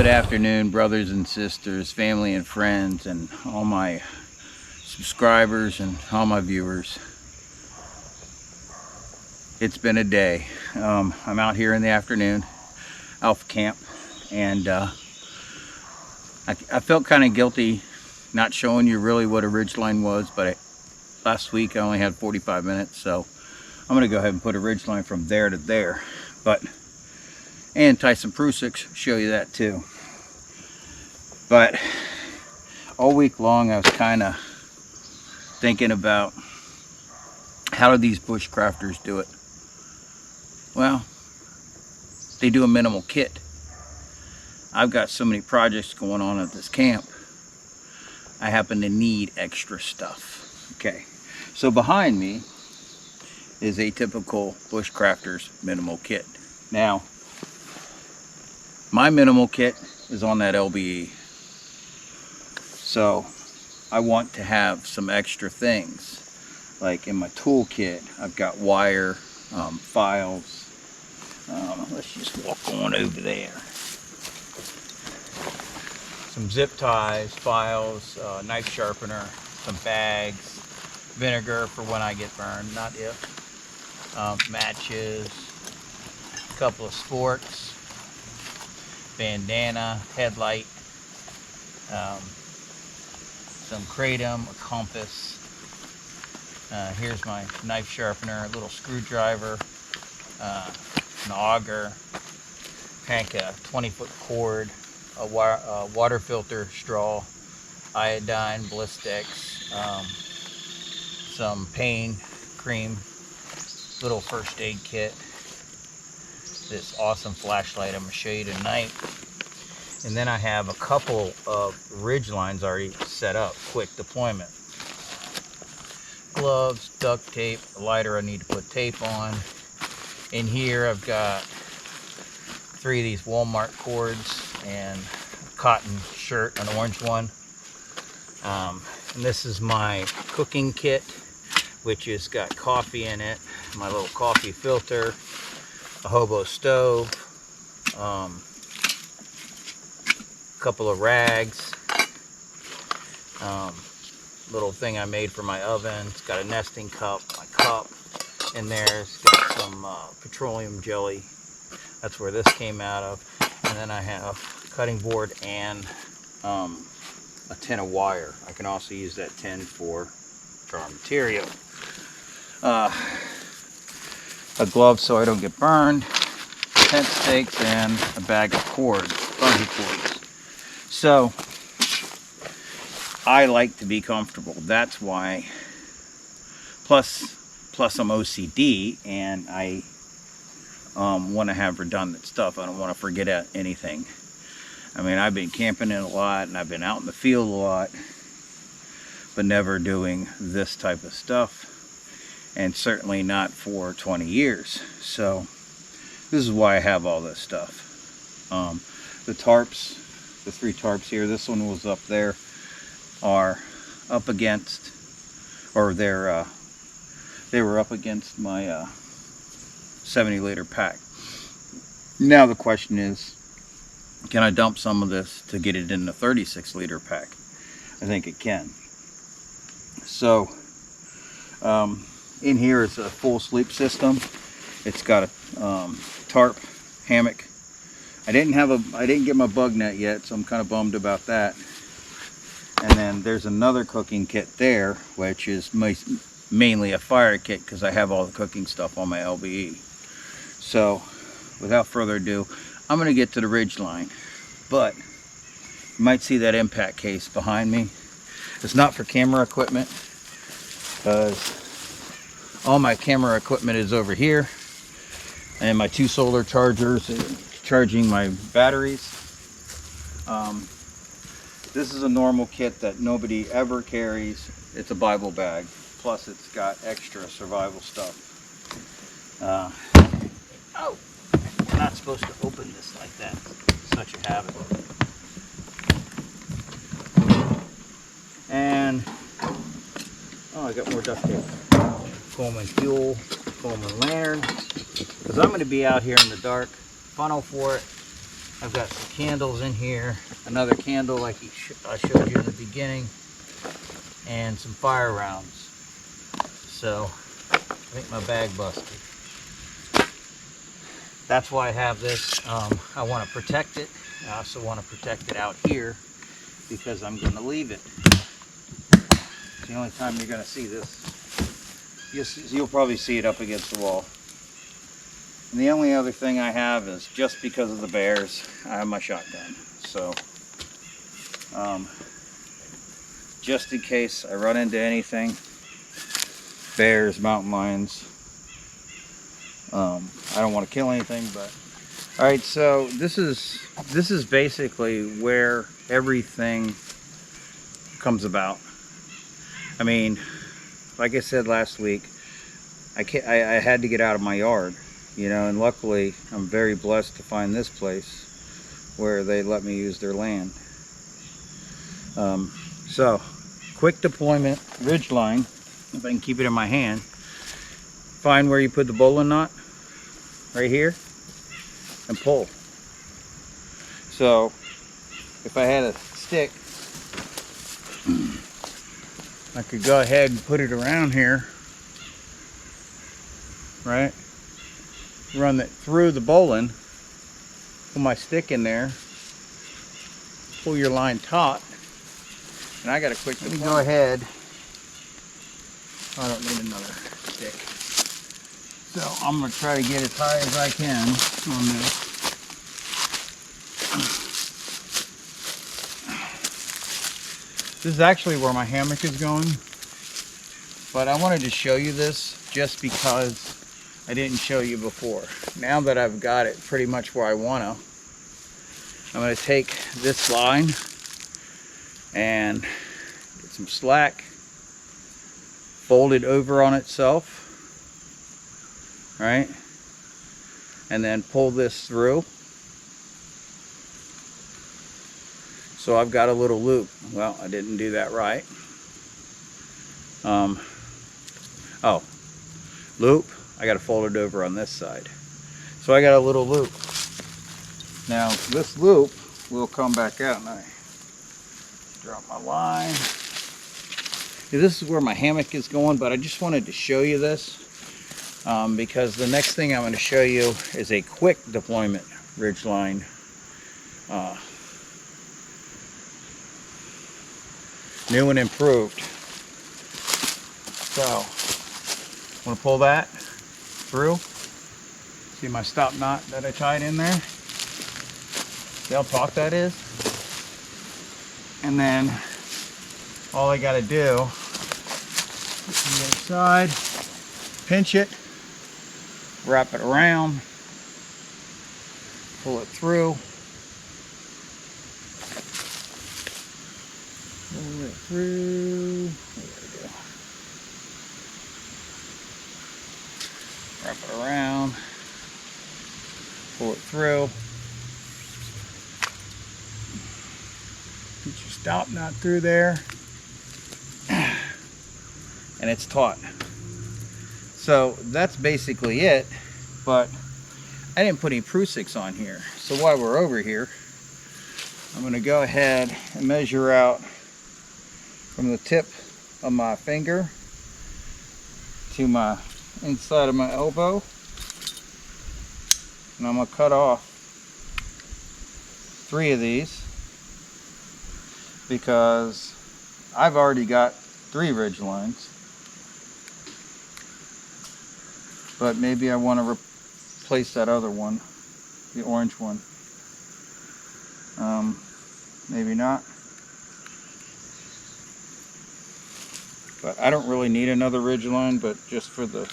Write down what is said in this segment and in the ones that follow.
Good afternoon, brothers and sisters, family and friends, and all my subscribers and all my viewers. It's been a day. I'm out here in the afternoon, Alpha Camp, and I felt kind of guilty not showing you really what a ridgeline was, but last week I only had 45 minutes, so I'm going to go ahead and put a ridgeline from there to there. And Tyson Prusik, show you that too. But all week long I was kind of thinking about how do these bushcrafters do it. Well, they do a minimal kit. I've got so many projects going on at this camp, I happen to need extra stuff. Okay, so behind me is a typical bushcrafter's minimal kit. Now, my minimal kit is on that LBE, so I want to have some extra things. Like in my toolkit, I've got wire, files. Let's just walk on over there. Some zip ties, files, knife sharpener, some bags, vinegar for when I get burned, not if, matches, a couple of sports, bandana, headlight, some kratom, a compass. Here's my knife sharpener, a little screwdriver, an auger, tank, a 20-foot cord, a water filter straw, iodine, Blistex, some pain cream, little first aid kit, this awesome flashlight I'm going to show you tonight. And then I have a couple of ridge lines already set up, quick deployment. Gloves, duct tape, a lighter I need to put tape on. In here I've got 3 of these Walmart cords and a cotton shirt, an orange one. And this is my cooking kit, which has got coffee in it, my little coffee filter, a hobo stove, a couple of rags, little thing I made for my oven. It's got a nesting cup, my cup in there. It's got some petroleum jelly. That's where this came out of. And then I have a cutting board and a tin of wire. I can also use that tin for jar material. A glove so I don't get burned, tent stakes, and a bag of cords, bungee cords. So I like to be comfortable. That's why. Plus I'm OCD, and I want to have redundant stuff. I don't want to forget anything. I mean, I've been camping in a lot, and I've been out in the field a lot, but never doing this type of stuff. And certainly not for 20 years. So this is why I have all this stuff. The tarps, the 3 tarps here, this one was up there, are up against, or they were up against my 70-liter pack. Now the question is, can I dump some of this to get it in the 36-liter pack? I think it can. So in here is a full sleep system. It's got a tarp, hammock. I didn't get my bug net yet, so I'm kind of bummed about that. And then there's another cooking kit there, which is mainly a fire kit because I have all the cooking stuff on my LBE. So without further ado, I'm going to get to the ridge line. But you might see that impact case behind me. It's not for camera equipment, because all my camera equipment is over here, and my 2 solar chargers charging my batteries. This is a normal kit that nobody ever carries. It's a Bible bag, plus it's got extra survival stuff. Oh, we're not supposed to open this like that. Such a habit. And oh, I got more duct tape. Coleman fuel, Coleman lantern, because I'm going to be out here in the dark. Funnel for it, I've got some candles in here, another candle like I showed you in the beginning, and some fire rounds. So I think my bag busted. That's why I have this. I want to protect it. I also want to protect it out here because I'm going to leave it. It's the only time you're going to see this. You'll probably see it up against the wall. And the only other thing I have is, just because of the bears, I have my shotgun. So, just in case I run into anything, bears, mountain lions, I don't want to kill anything, but all right. So this is basically where everything comes about. I mean, like I said last week, I had to get out of my yard. You know, and luckily I'm very blessed to find this place where they let me use their land. So, quick deployment, ridge line, if I can keep it in my hand. Find where you put the bowline knot, right here, and pull. So, if I had a stick, I could go ahead and put it around here, right? Run it through the bowline, put my stick in there, pull your line taut, and I got a quick. Let me go ahead. I don't need another stick, so I'm going to try to get as high as I can on this. This is actually where my hammock is going, but I wanted to show you this just because I didn't show you before. Now that I've got it pretty much where I want to, I'm going to take this line and get some slack, fold it over on itself, right? And then pull this through. So I've got a little loop. Well, I didn't do that right. Oh, loop. I got to fold it over on this side. So I got a little loop. Now this loop will come back out, and I drop my line. This is where my hammock is going, but I just wanted to show you this because the next thing I'm going to show you is a quick deployment ridgeline. New and improved. So I'm going to pull that through. See my stop knot that I tied in there? See how taut that is? And then all I got to do, on the other side, pinch it, wrap it around, pull it through, pull it through. There we go. Wrap it around, pull it through. Put your stop knot through there, and it's taut. So that's basically it, but I didn't put any Prusix on here. So while we're over here, I'm going to go ahead and measure out from the tip of my finger to my inside of my elbow, and I'm going to cut off 3 of these because I've already got 3 ridge lines, but maybe I want to replace that other one, the orange one. Maybe not, but I don't really need another ridge line, but just for the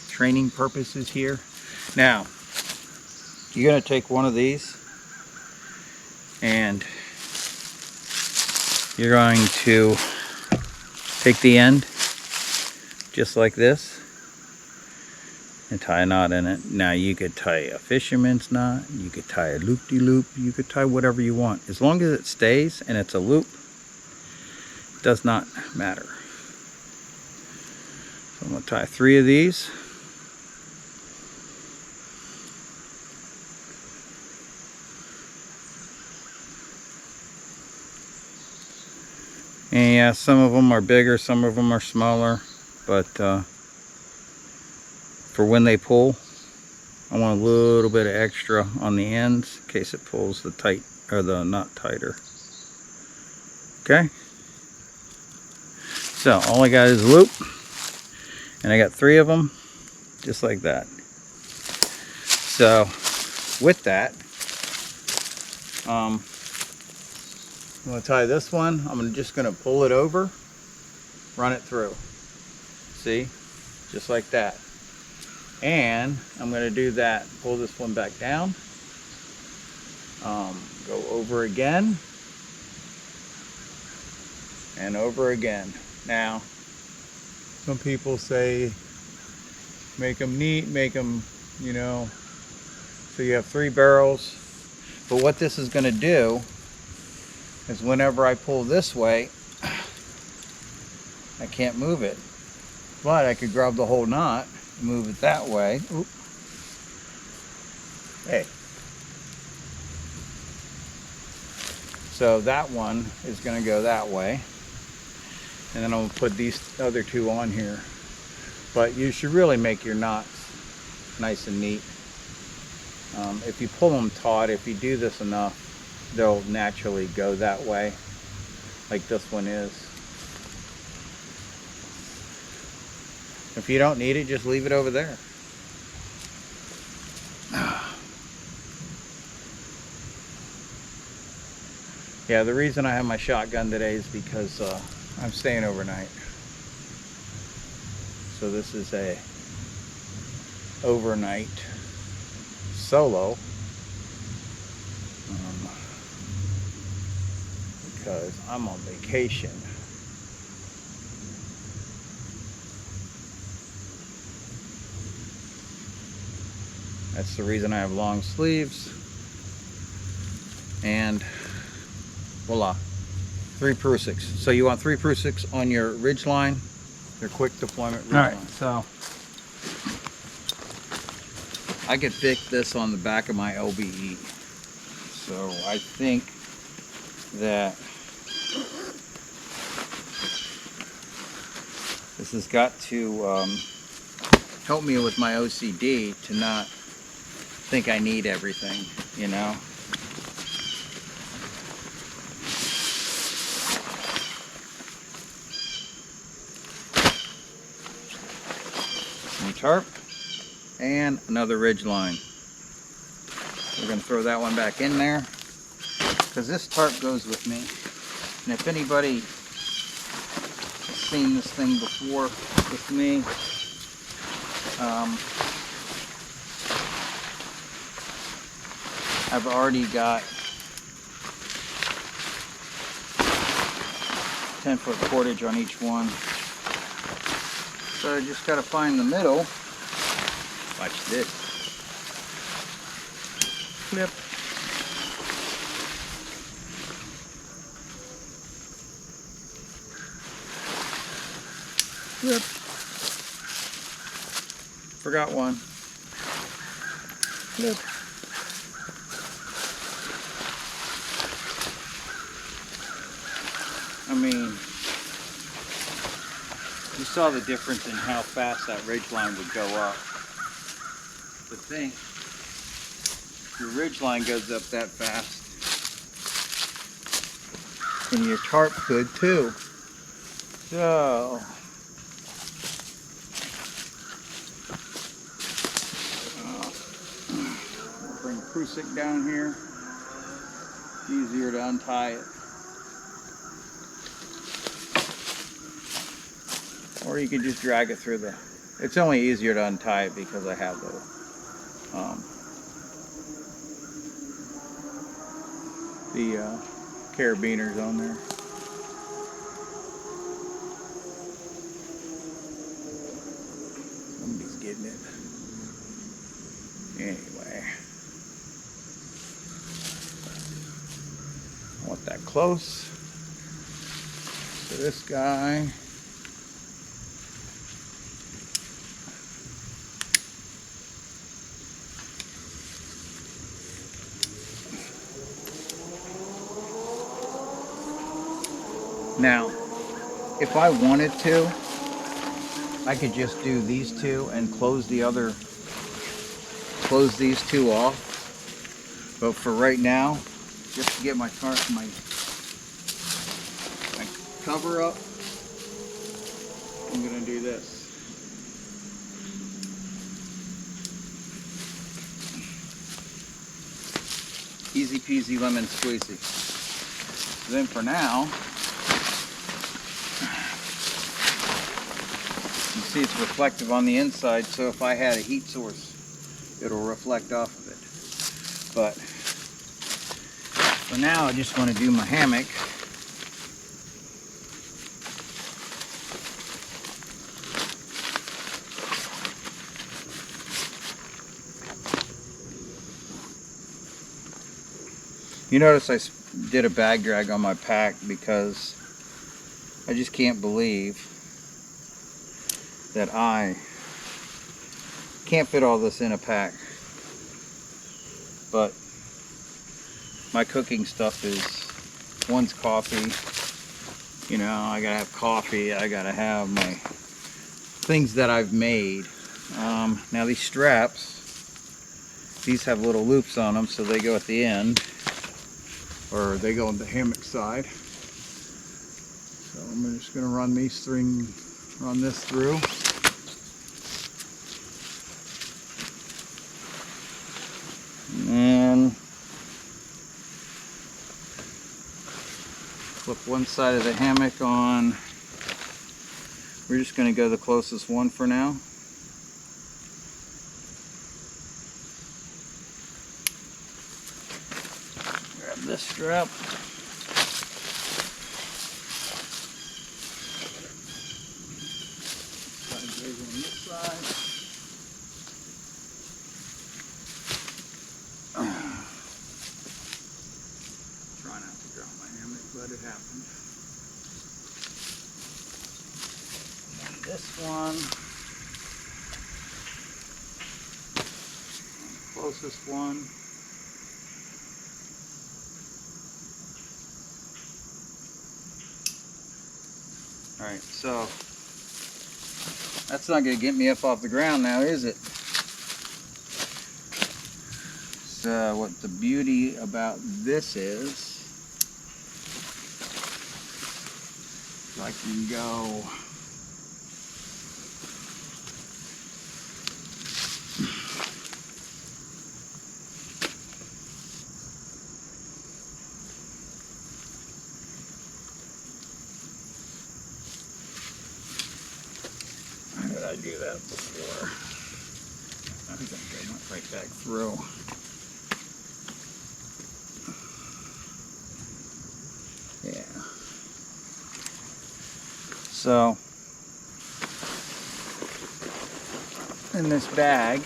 training purposes here. Now you're going to take one of these and you're going to take the end just like this and tie a knot in it. Now you could tie a fisherman's knot, you could tie a loop-de-loop, you could tie whatever you want. As long as it stays and it's a loop, it does not matter. So I'm going to tie 3 of these. And yeah, some of them are bigger, some of them are smaller, but for when they pull, I want a little bit of extra on the ends in case it pulls the tight or the knot tighter. Okay, so all I got is a loop, and I got 3 of them just like that. So with that, I'm going to tie this one. I'm just going to pull it over, run it through. See, just like that. And I'm going to do that, pull this one back down, go over again, and over again. Now, some people say make them neat, make them, you know, so you have 3 barrels. But what this is going to do is whenever I pull this way, I can't move it. But I could grab the whole knot, move it that way. Oop. Hey. So that one is going to go that way. And then I'll put these other 2 on here. But you should really make your knots nice and neat. If you pull them taut, if you do this enough, they'll naturally go that way, like this one is. If you don't need it, just leave it over there. Yeah, the reason I have my shotgun today is because I'm staying overnight. So this is a overnight solo, because I'm on vacation. That's the reason I have long sleeves. And voila, 3 Prusiks. So you want 3 Prusiks on your ridge line. They're quick deployment ridge line. So I could fit this on the back of my LBE. So I think that this has got to help me with my OCD to not think I need everything, you know. Some tarp and another ridge line. We're going to throw that one back in there because this tarp goes with me. And if anybody has seen this thing before with me, I've already got 10-foot cordage on each one. So I just got to find the middle. Watch this. Flip. Flip. Forgot one. Flip. I mean, you saw the difference in how fast that ridge line would go up. The thing, your ridge line goes up that fast, and your tarp could too. So bring Prusik down here. Easier to untie it. Or you could just drag it through the... It's only easier to untie it because I have the carabiners on there. Somebody's getting it. Anyway. I want that close. So this guy... Now, if I wanted to, I could just do these two and close these two off. But for right now, just to get my cover up, I'm gonna do this. Easy peasy lemon squeezy. So then for now, you see it's reflective on the inside, so if I had a heat source, it'll reflect off of it. But for now, I just want to do my hammock. You notice I did a bag drag on my pack because I just can't believe that I can't fit all this in a pack. But my cooking stuff is, one's coffee, you know, I gotta have coffee, I gotta have my things that I've made. Now these straps, these have little loops on them, so they go at the end, or they go on the hammock side. So I'm just gonna run this through. And flip one side of the hammock on. We're just going to go the closest one for now. Grab this strap. Side goes on this side. Try not to drop my hammock, but it happened. And this one, closest one. All right, so that's not going to get me up off the ground now, is it? So what the beauty about this is, I can go how did I do that before? I think I went right back through. Yeah. So in this bag,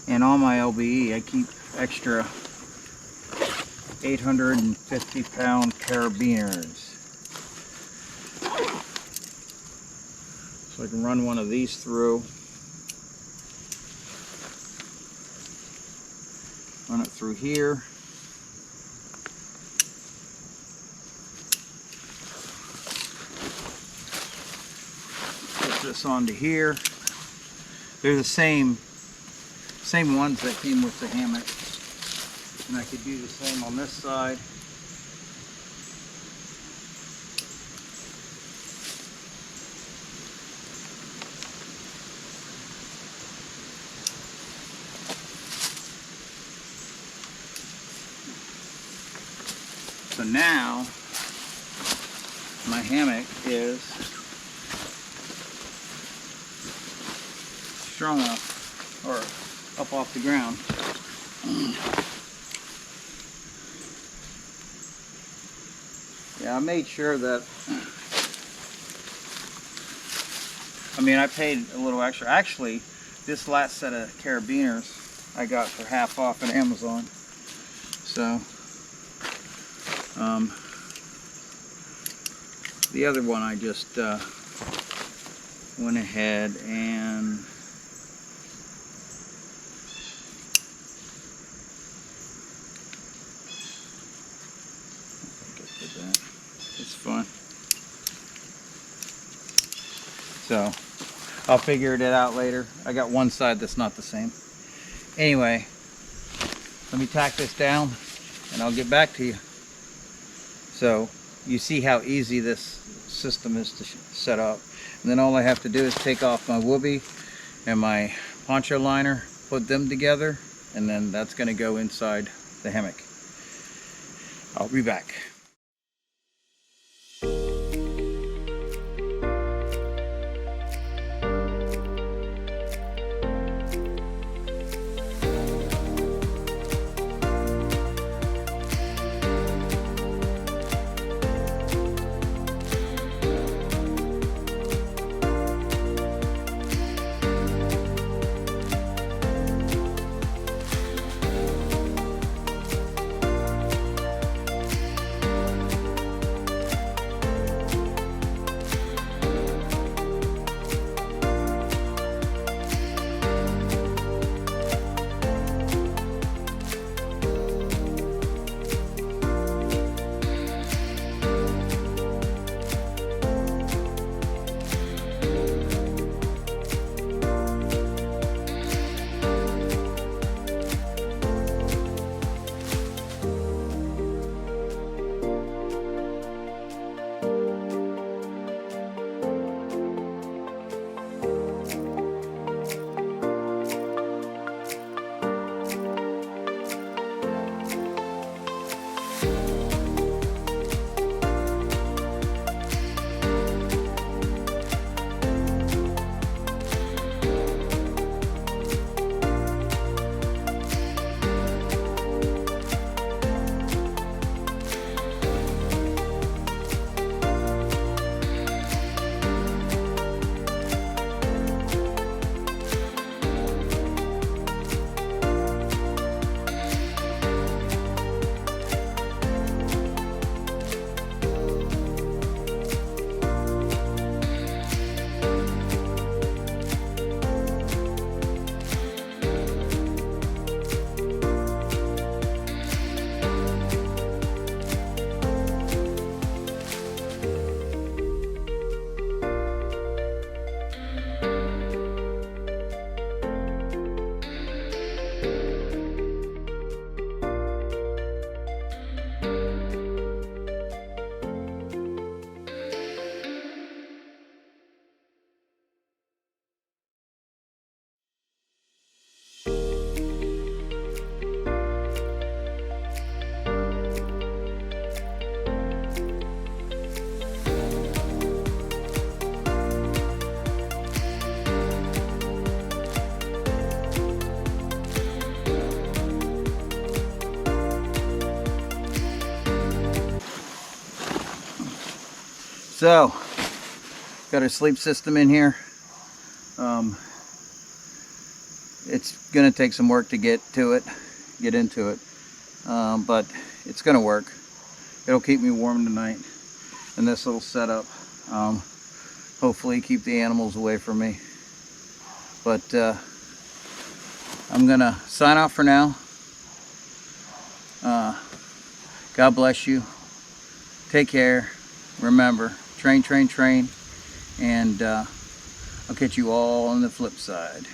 and on my LBE, I keep extra 850-pound carabiners. So I can run one of these through. Run it through here. Put this onto here. They're the same ones that came with the hammock. And I could do the same on this side. So now my hammock is strong enough, or up off the ground. Yeah, I made sure that, I mean, I paid a little extra. Actually, this last set of carabiners I got for half off at Amazon. So, the other one I just went ahead and just fine. So I'll figure it out later. I got one side that's not the same. Anyway, let me tack this down and I'll get back to you. So you see how easy this system is to set up. And then all I have to do is take off my whoopee and my poncho liner, put them together, and then that's going to go inside the hammock. I'll be back. So, got our sleep system in here. It's gonna take some work to get into it, but it's gonna work. It'll keep me warm tonight. And this little setup, hopefully keep the animals away from me. But I'm gonna sign off for now. God bless you. Take care. Remember, train, train, train. And I'll catch you all on the flip side.